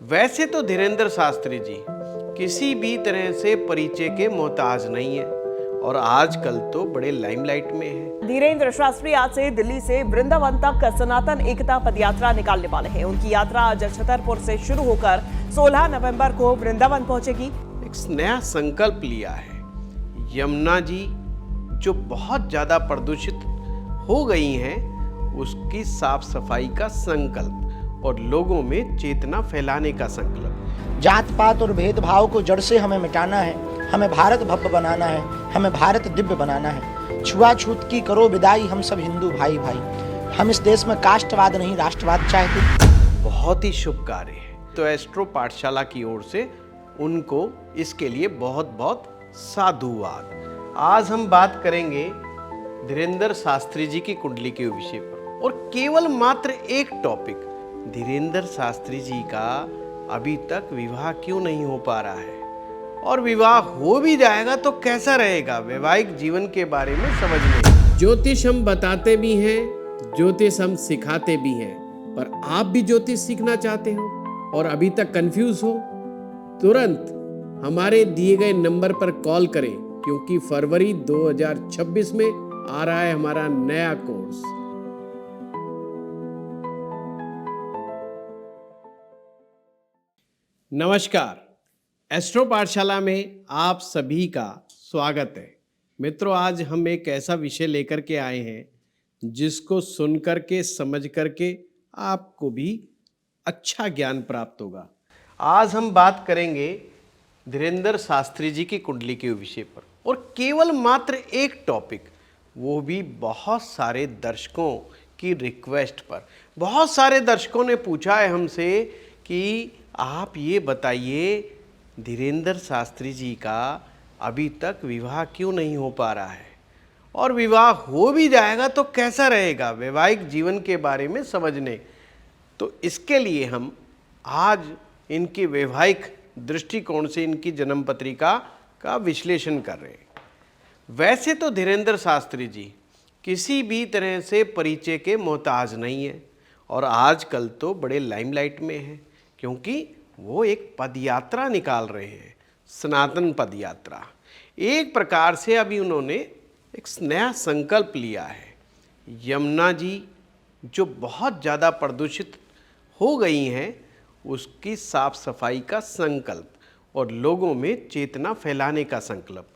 वैसे तो धीरेंद्र शास्त्री जी किसी भी तरह से परिचय के मोहताज नहीं है और आजकल तो बड़े लाइमलाइट में है। धीरेंद्र शास्त्री आज से दिल्ली से वृंदावन तक सनातन एकता पदयात्रा निकालने वाले हैं। उनकी यात्रा आज छतरपुर से शुरू होकर 16 नवंबर को वृंदावन पहुंचेगी। एक नया संकल्प लिया है। यमुना जी जो बहुत ज्यादा प्रदूषित हो गई हैं, उसकी साफ सफाई का संकल्प और लोगों में चेतना फैलाने का संकल्प। जात पात और भेदभाव को जड़ से हमें मिटाना है, हमें भारत भव्य बनाना है, हमें भारत दिव्य बनाना है। छुआछूत की करो विदाई, हम सब हिंदू भाई भाई। हम इस देश में कास्टवाद नहीं राष्ट्रवाद चाहते। बहुत ही शुभ कार्य है। तो एस्ट्रो पाठशाला की ओर से उनको इसके लिए बहुत बहुत साधुवाद। आज हम बात करेंगे धीरेंद्र शास्त्री जी की कुंडली के विषय पर और केवल मात्र एक टॉपिक, धीरेंद्र शास्त्री जी का अभी तक विवाह क्यों नहीं हो पा रहा है और विवाह हो भी जाएगा तो कैसा रहेगा, वैवाहिक जीवन के बारे में समझने। ज्योतिष हम बताते भी हैं, ज्योतिष हम सिखाते भी हैं, पर आप भी ज्योतिष सीखना चाहते हो और अभी तक कंफ्यूज हो, तुरंत हमारे दिए गए नंबर पर कॉल करें, क्योंकि फरवरी 2026 में आ रहा है हमारा नया कोर्स। नमस्कार, एस्ट्रो पाठशाला में आप सभी का स्वागत है। मित्रों, आज हम एक ऐसा विषय लेकर के आए हैं जिसको सुन करके समझ करके आपको भी अच्छा ज्ञान प्राप्त होगा। आज हम बात करेंगे धीरेंद्र शास्त्री जी की कुंडली के विषय पर और केवल मात्र एक टॉपिक, वो भी बहुत सारे दर्शकों की रिक्वेस्ट पर। बहुत सारे दर्शकों ने पूछा है हमसे कि आप ये बताइए धीरेंद्र शास्त्री जी का अभी तक विवाह क्यों नहीं हो पा रहा है और विवाह हो भी जाएगा तो कैसा रहेगा, वैवाहिक जीवन के बारे में समझने। तो इसके लिए हम आज इनके वैवाहिक दृष्टिकोण से इनकी जन्म पत्रिका का विश्लेषण कर रहे हैं। वैसे तो धीरेंद्र शास्त्री जी किसी भी तरह से परिचय के मोहताज नहीं है और आजकल तो बड़े लाइमलाइट में है, क्योंकि वो एक पदयात्रा निकाल रहे हैं, सनातन पदयात्रा। एक प्रकार से अभी उन्होंने एक नया संकल्प लिया है। यमुना जी जो बहुत ज़्यादा प्रदूषित हो गई हैं, उसकी साफ सफाई का संकल्प और लोगों में चेतना फैलाने का संकल्प।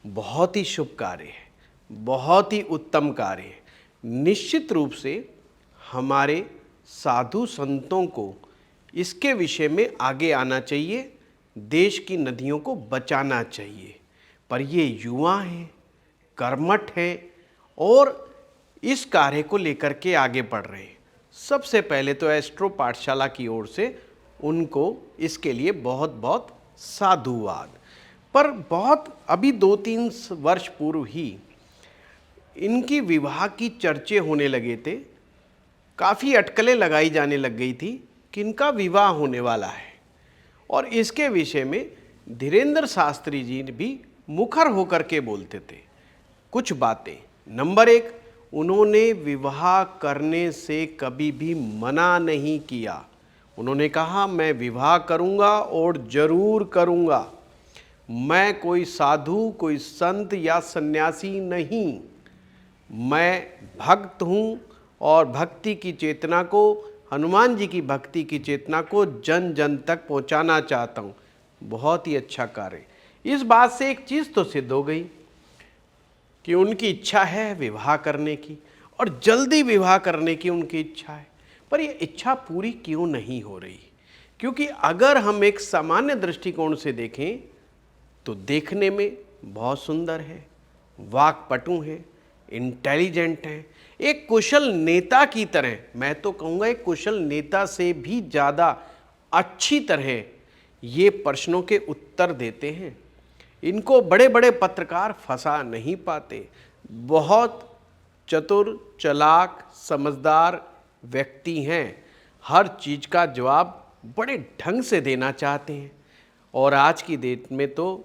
बहुत ही शुभ कार्य है, बहुत ही उत्तम कार्य है। निश्चित रूप से हमारे साधु संतों को इसके विषय में आगे आना चाहिए, देश की नदियों को बचाना चाहिए। पर ये युवा हैं, कर्मठ हैं और इस कार्य को लेकर के आगे बढ़ रहे हैं। सबसे पहले तो एस्ट्रो पाठशाला की ओर से उनको इसके लिए बहुत बहुत साधुवाद। पर बहुत अभी 2-3 वर्ष पूर्व ही इनकी विवाह की चर्चे होने लगे थे, काफ़ी अटकलें लगाई जाने लग गई थी कि इनका विवाह होने वाला है और इसके विषय में धीरेंद्र शास्त्री जी भी मुखर होकर के बोलते थे कुछ बातें। नंबर 1, उन्होंने विवाह करने से कभी भी मना नहीं किया। उन्होंने कहा मैं विवाह करूंगा और जरूर करूंगा। मैं कोई साधु, कोई संत या सन्यासी नहीं, मैं भक्त हूं और भक्ति की चेतना को, हनुमान जी की भक्ति की चेतना को जन जन तक पहुंचाना चाहता हूं। बहुत ही अच्छा कार्य। इस बात से एक चीज़ तो सिद्ध हो गई कि उनकी इच्छा है विवाह करने की और जल्दी विवाह करने की उनकी इच्छा है। पर यह इच्छा पूरी क्यों नहीं हो रही? क्योंकि अगर हम एक सामान्य दृष्टिकोण से देखें तो देखने में बहुत सुंदर है, वाक्पटु हैं, इंटेलिजेंट हैं, एक कुशल नेता की तरह, मैं तो कहूँगा एक कुशल नेता से भी ज़्यादा अच्छी तरह ये प्रश्नों के उत्तर देते हैं। इनको बड़े बड़े पत्रकार फंसा नहीं पाते। बहुत चतुर, चालाक, समझदार व्यक्ति हैं। हर चीज़ का जवाब बड़े ढंग से देना चाहते हैं और आज की डेट में तो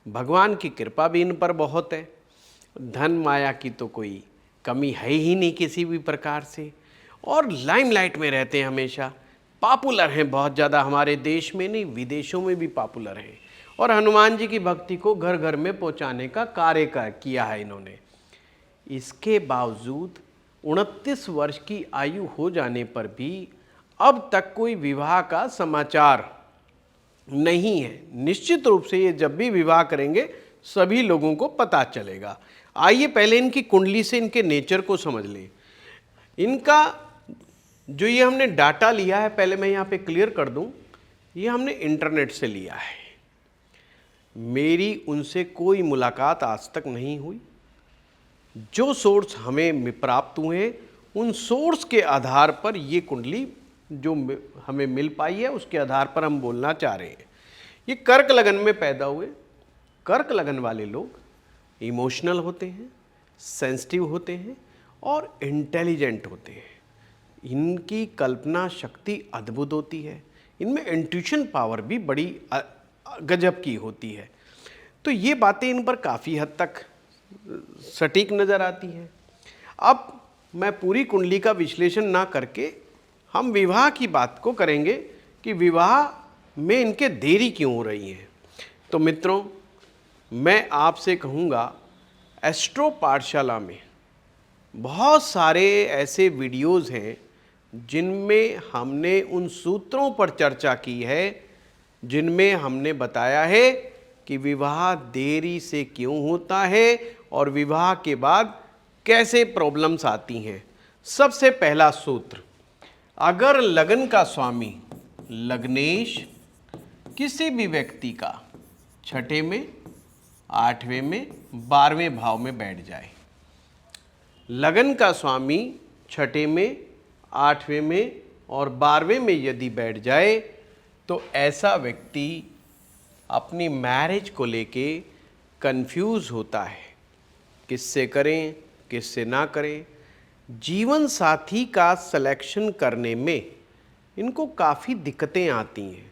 भगवान की कृपा भी इन पर बहुत है। धन माया की तो कोई कमी है ही नहीं किसी भी प्रकार से और लाइमलाइट में रहते हैं हमेशा। पॉपुलर हैं बहुत ज़्यादा, हमारे देश में नहीं विदेशों में भी पॉपुलर हैं, और हनुमान जी की भक्ति को घर घर में पहुंचाने का कार्य किया है इन्होंने। इसके बावजूद 29 वर्ष की आयु हो जाने पर भी अब तक कोई विवाह का समाचार नहीं है। निश्चित रूप से ये जब भी विवाह करेंगे सभी लोगों को पता चलेगा। आइए पहले इनकी कुंडली से इनके नेचर को समझ लें। इनका जो ये हमने डाटा लिया है, पहले मैं यहाँ पे क्लियर कर दूँ, ये हमने इंटरनेट से लिया है। मेरी उनसे कोई मुलाकात आज तक नहीं हुई। जो सोर्स हमें प्राप्त हुए उन सोर्स के आधार पर ये कुंडली जो हमें मिल पाई है उसके आधार पर हम बोलना चाह रहे हैं। ये कर्क लगन में पैदा हुए। कर्क लगन वाले लोग इमोशनल होते हैं, सेंसिटिव होते हैं और इंटेलिजेंट होते हैं। इनकी कल्पना शक्ति अद्भुत होती है। इनमें इंट्यूशन पावर भी बड़ी गजब की होती है। तो ये बातें इन पर काफ़ी हद तक सटीक नज़र आती है। अब मैं पूरी कुंडली का विश्लेषण ना करके हम विवाह की बात को करेंगे कि विवाह में इनके देरी क्यों हो रही है। तो मित्रों, मैं आपसे कहूँगा, एस्ट्रो पाठशाला में बहुत सारे ऐसे वीडियोज़ हैं जिनमें हमने उन सूत्रों पर चर्चा की है जिनमें हमने बताया है कि विवाह देरी से क्यों होता है और विवाह के बाद कैसे प्रॉब्लम्स आती हैं। सबसे पहला सूत्र, अगर लगन का स्वामी लग्नेश किसी भी व्यक्ति का 6ठे में, 8वें में, 12वें भाव में बैठ जाए, लगन का स्वामी 6ठे में, 8वें में और 12वें में यदि बैठ जाए तो ऐसा व्यक्ति अपनी मैरिज को लेके कंफ्यूज होता है, किससे करें किससे ना करें। जीवन साथी का सिलेक्शन करने में इनको काफ़ी दिक्कतें आती हैं,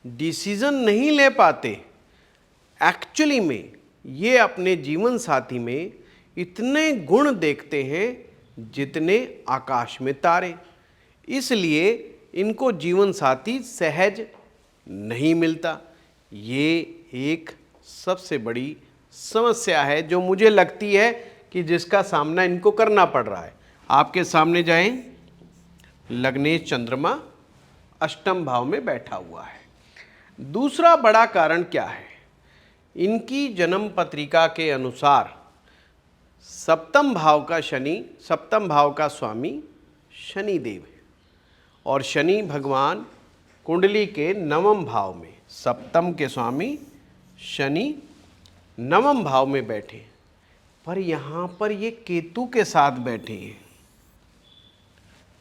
डिसीज़न नहीं ले पाते। एक्चुअली में ये अपने जीवन साथी में इतने गुण देखते हैं जितने आकाश में तारे, इसलिए इनको जीवन साथी सहज नहीं मिलता। ये एक सबसे बड़ी समस्या है जो मुझे लगती है कि जिसका सामना इनको करना पड़ रहा है। आपके सामने जाएं, लग्नेश चंद्रमा 8म भाव में बैठा हुआ है। दूसरा बड़ा कारण क्या है, इनकी जन्म पत्रिका के अनुसार 7म भाव का शनि, 7म भाव का स्वामी शनि देव है और शनि भगवान कुंडली के 9वें भाव में, 7म के स्वामी शनि 9वें भाव में बैठे, पर यहाँ पर ये केतु के साथ बैठे हैं।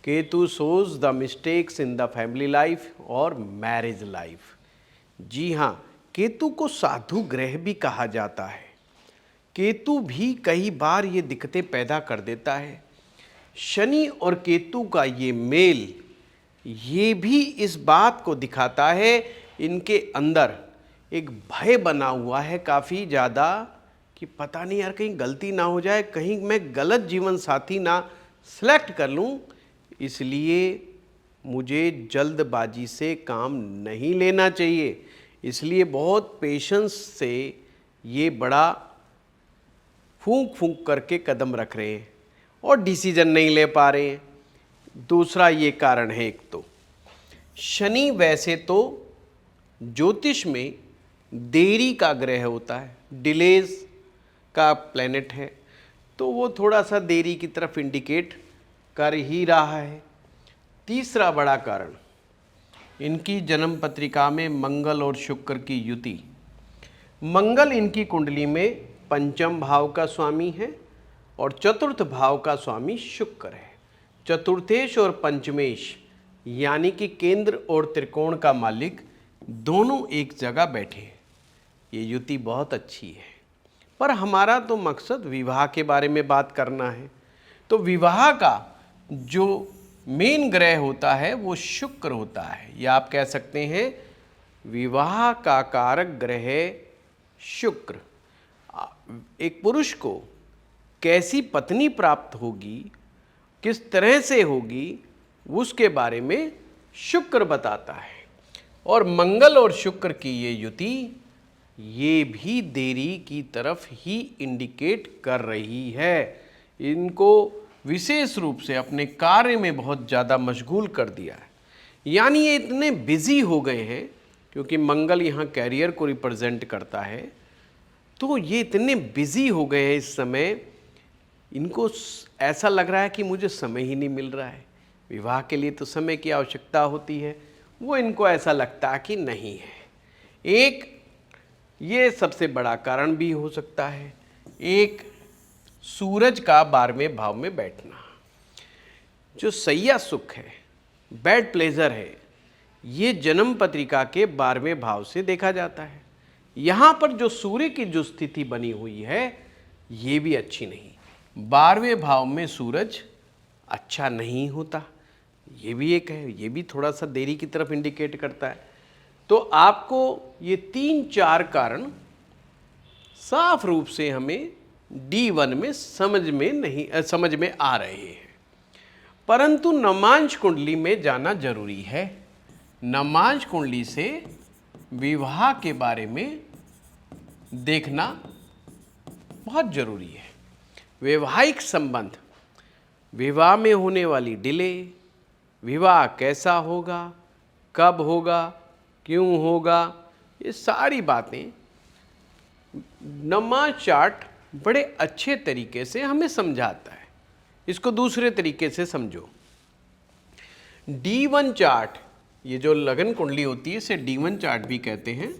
Ketu shows the mistakes in the family life और मैरिज लाइफ। जी हाँ, केतु को साधु ग्रह भी कहा जाता है। केतु भी कई बार ये दिक्कतें पैदा कर देता है। शनि और केतु का ये मेल ये भी इस बात को दिखाता है इनके अंदर एक भय बना हुआ है काफ़ी ज़्यादा कि पता नहीं यार कहीं गलती ना हो जाए, कहीं मैं गलत जीवन साथी ना सेलेक्ट कर लूँ, इसलिए मुझे जल्दबाजी से काम नहीं लेना चाहिए। इसलिए बहुत पेशेंस से ये बड़ा फूंक फूंक करके कदम रख रहे हैं और डिसीजन नहीं ले पा रहे हैं। दूसरा ये कारण है, एक तो शनि वैसे तो ज्योतिष में देरी का ग्रह होता है, डिलेज का प्लैनेट है, तो वो थोड़ा सा देरी की तरफ इंडिकेट कर ही रहा है। तीसरा बड़ा कारण, इनकी जन्म पत्रिका में मंगल और शुक्र की युति। मंगल इनकी कुंडली में 5म भाव का स्वामी है और 4th भाव का स्वामी शुक्र है। चतुर्थेश और पंचमेश यानी कि केंद्र और त्रिकोण का मालिक दोनों एक जगह बैठे हैं। ये युति बहुत अच्छी है, पर हमारा तो मकसद विवाह के बारे में बात करना है। तो विवाह का जो मेन ग्रह होता है वो शुक्र होता है, या आप कह सकते हैं विवाह का कारक ग्रह शुक्र। एक पुरुष को कैसी पत्नी प्राप्त होगी, किस तरह से होगी, उसके बारे में शुक्र बताता है। और मंगल और शुक्र की ये युति ये भी देरी की तरफ ही इंडिकेट कर रही है। इनको विशेष रूप से अपने कार्य में बहुत ज़्यादा मशगूल कर दिया है। यानी ये इतने बिजी हो गए हैं, क्योंकि मंगल यहाँ कैरियर को रिप्रेजेंट करता है, तो ये इतने बिजी हो गए हैं इस समय, इनको ऐसा लग रहा है कि मुझे समय ही नहीं मिल रहा है। विवाह के लिए तो समय की आवश्यकता होती है, वो इनको ऐसा लगता कि नहीं है। एक ये सबसे बड़ा कारण भी हो सकता है, एक सूरज का 12वें भाव में बैठना, जो सैया सुख है, बेड प्लेजर है, ये जन्म पत्रिका के 12वें भाव से देखा जाता है। यहाँ पर जो सूर्य की जो स्थिति बनी हुई है ये भी अच्छी नहीं। 12वें भाव में सूरज अच्छा नहीं होता, ये भी एक है, ये भी थोड़ा सा देरी की तरफ इंडिकेट करता है। तो आपको ये 3-4 कारण साफ रूप से हमें D1 में समझ में आ रहे हैं। परंतु नमांश कुंडली में जाना जरूरी है। नमांश कुंडली से विवाह के बारे में देखना बहुत जरूरी है। वैवाहिक संबंध, विवाह में होने वाली डिले, विवाह कैसा होगा, कब होगा, क्यों होगा, ये सारी बातें नमांश चार्ट बड़े अच्छे तरीके से हमें समझाता है। इसको दूसरे तरीके से समझो। D1 चार्ट, ये जो लगन कुंडली होती है इसे D1 चार्ट भी कहते हैं।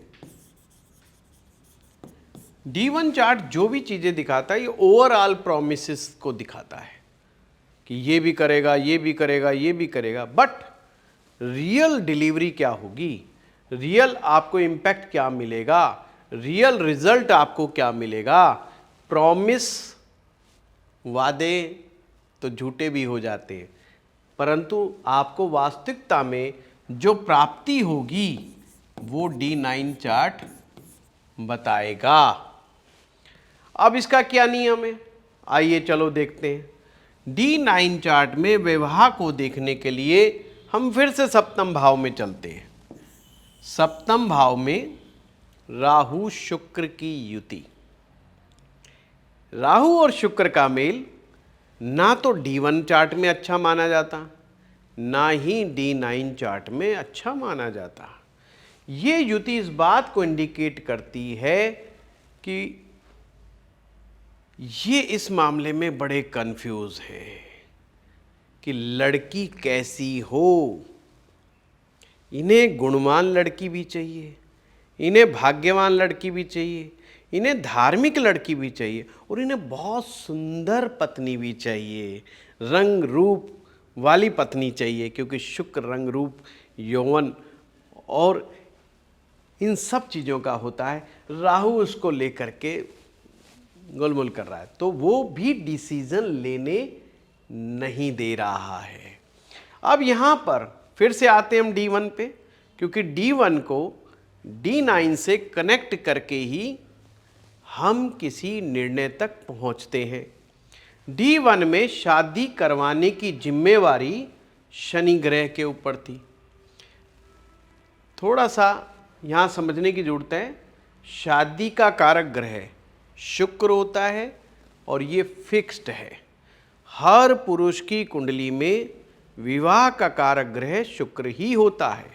D1 चार्ट जो भी चीज़ें दिखाता है ये ओवरऑल प्रोमिसेस को दिखाता है कि ये भी करेगा, ये भी करेगा, ये भी करेगा, बट रियल डिलीवरी क्या होगी, रियल आपको इम्पैक्ट क्या मिलेगा, रियल रिजल्ट आपको क्या मिलेगा। प्रॉमिस, वादे तो झूठे भी हो जाते हैं, परंतु आपको वास्तविकता में जो प्राप्ति होगी वो D9 चार्ट बताएगा। अब इसका क्या नियम है, आइए चलो देखते हैं। D9 चार्ट में विवाह को देखने के लिए हम फिर से सप्तम भाव में चलते हैं। सप्तम भाव में राहु शुक्र की युति, राहु और शुक्र का मेल ना तो D1 चार्ट में अच्छा माना जाता, ना ही D9 चार्ट में अच्छा माना जाता। ये युति इस बात को इंडिकेट करती है कि ये इस मामले में बड़े कंफ्यूज हैं कि लड़की कैसी हो। इन्हें गुणवान लड़की भी चाहिए, इन्हें भाग्यवान लड़की भी चाहिए, इन्हें धार्मिक लड़की भी चाहिए, और इन्हें बहुत सुंदर पत्नी भी चाहिए, रंग रूप वाली पत्नी चाहिए, क्योंकि शुक्र रंग रूप यौवन और इन सब चीज़ों का होता है। राहु उसको लेकर के गोलमोल कर रहा है, तो वो भी डिसीजन लेने नहीं दे रहा है। अब यहाँ पर फिर से आते हैं हम D1 पे, क्योंकि D1 को D9 से कनेक्ट करके ही हम किसी निर्णय तक पहुँचते हैं। D1 में शादी करवाने की जिम्मेवारी शनि ग्रह के ऊपर थी। थोड़ा सा यहाँ समझने की ज़रूरत है, शादी का कारक ग्रह शुक्र होता है और ये फिक्स्ड है। हर पुरुष की कुंडली में विवाह का कारक ग्रह शुक्र ही होता है,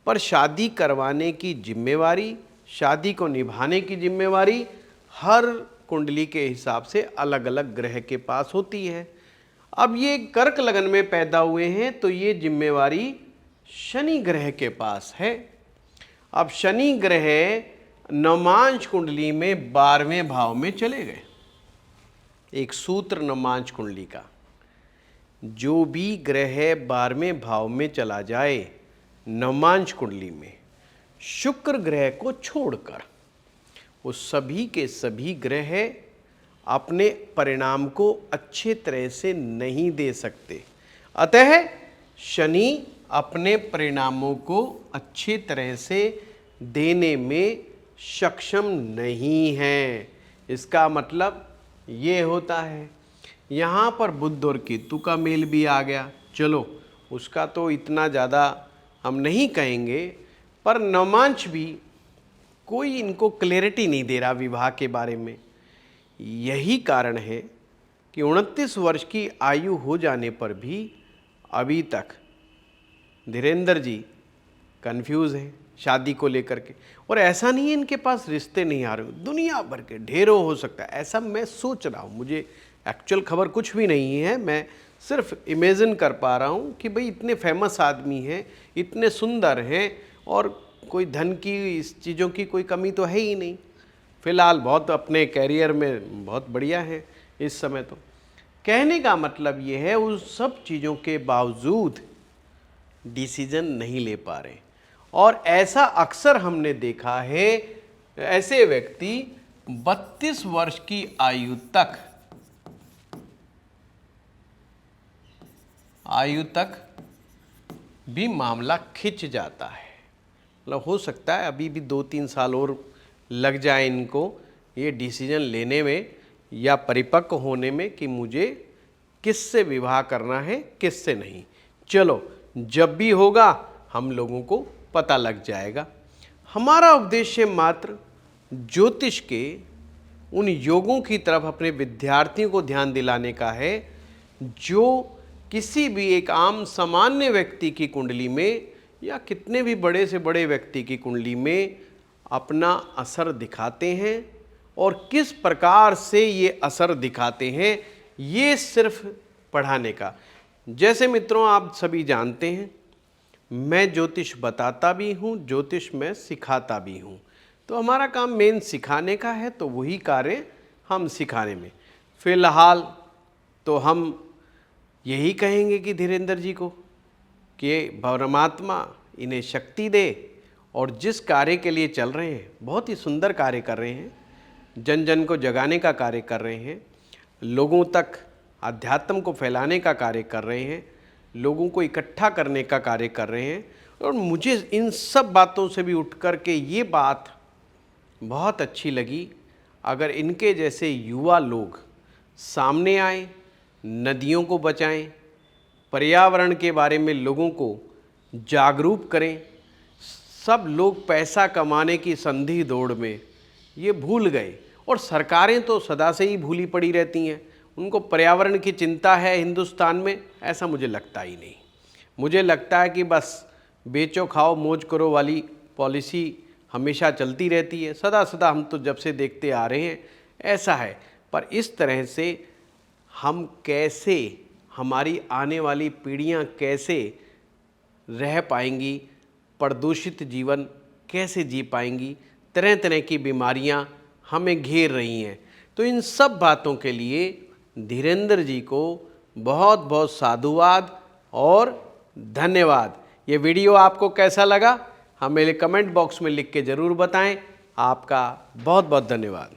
पर शादी करवाने की जिम्मेवारी, शादी को निभाने की जिम्मेवारी हर कुंडली के हिसाब से अलग अलग ग्रह के पास होती है। अब ये कर्क लगन में पैदा हुए हैं तो ये जिम्मेवारी शनि ग्रह के पास है। अब शनि ग्रह नमांश कुंडली में 12वें भाव में चले गए। एक सूत्र नमांश कुंडली का, जो भी ग्रह 12वें भाव में चला जाए नमांश कुंडली में शुक्र ग्रह को छोड़कर, वो सभी के सभी ग्रह अपने परिणाम को अच्छे तरह से नहीं दे सकते। अतः शनि अपने परिणामों को अच्छे तरह से देने में सक्षम नहीं है। इसका मतलब ये होता है, यहाँ पर बुध और केतु का मेल भी आ गया। चलो उसका तो इतना ज़्यादा हम नहीं कहेंगे, पर नवमांश भी कोई इनको क्लैरिटी नहीं दे रहा विवाह के बारे में। यही कारण है कि 29 वर्ष की आयु हो जाने पर भी अभी तक धीरेंद्र जी कंफ्यूज हैं शादी को लेकर के। और ऐसा नहीं है इनके पास रिश्ते नहीं आ रहे, दुनिया भर के ढेरों हो सकता है, ऐसा मैं सोच रहा हूँ। मुझे एक्चुअल खबर कुछ भी नहीं है, मैं सिर्फ इमेजिन कर पा रहा हूँ कि भाई इतने फेमस आदमी हैं, इतने सुंदर हैं, और कोई धन की इस चीज़ों की कोई कमी तो है ही नहीं। फ़िलहाल बहुत अपने कैरियर में बहुत बढ़िया है इस समय। तो कहने का मतलब ये है, उस सब चीज़ों के बावजूद डिसीजन नहीं ले पा रहे। और ऐसा अक्सर हमने देखा है, ऐसे व्यक्ति 32 वर्ष की आयु तक भी मामला खिंच जाता है। मतलब हो सकता है अभी भी 2-3 साल और लग जाए इनको ये डिसीजन लेने में या परिपक्व होने में कि मुझे किससे विवाह करना है, किससे नहीं। चलो, जब भी होगा हम लोगों को पता लग जाएगा। हमारा उद्देश्य मात्र ज्योतिष के उन योगों की तरफ अपने विद्यार्थियों को ध्यान दिलाने का है, जो किसी भी एक आम सामान्य व्यक्ति की कुंडली में या कितने भी बड़े से बड़े व्यक्ति की कुंडली में अपना असर दिखाते हैं। और किस प्रकार से ये असर दिखाते हैं, ये सिर्फ पढ़ाने का। जैसे मित्रों, आप सभी जानते हैं, मैं ज्योतिष बताता भी हूँ, ज्योतिष मैं सिखाता भी हूँ। तो हमारा काम मेन सिखाने का है, तो वही कार्य हम सिखाने में। फिलहाल तो हम यही कहेंगे कि धीरेंद्र जी को कि परमात्मा इन्हें शक्ति दे, और जिस कार्य के लिए चल रहे हैं, बहुत ही सुंदर कार्य कर रहे हैं, जन जन को जगाने का कार्य कर रहे हैं, लोगों तक अध्यात्म को फैलाने का कार्य कर रहे हैं, लोगों को इकट्ठा करने का कार्य कर रहे हैं। और मुझे इन सब बातों से भी उठ कर के ये बात बहुत अच्छी लगी, अगर इनके जैसे युवा लोग सामने आए, नदियों को बचाएं, पर्यावरण के बारे में लोगों को जागरूक करें। सब लोग पैसा कमाने की संधि दौड़ में ये भूल गए, और सरकारें तो सदा से ही भूली पड़ी रहती हैं। उनको पर्यावरण की चिंता है हिंदुस्तान में, ऐसा मुझे लगता ही नहीं। मुझे लगता है कि बस बेचो खाओ मौज करो वाली पॉलिसी हमेशा चलती रहती है, सदा सदा हम तो जब से देखते आ रहे हैं ऐसा है। पर इस तरह से हम कैसे, हमारी आने वाली पीढ़ियां कैसे रह पाएंगी, प्रदूषित जीवन कैसे जी पाएंगी, तरह तरह की बीमारियां हमें घेर रही हैं। तो इन सब बातों के लिए धीरेंद्र जी को बहुत बहुत साधुवाद और धन्यवाद। ये वीडियो आपको कैसा लगा, हमें कमेंट बॉक्स में लिख के ज़रूर बताएं। आपका बहुत बहुत धन्यवाद।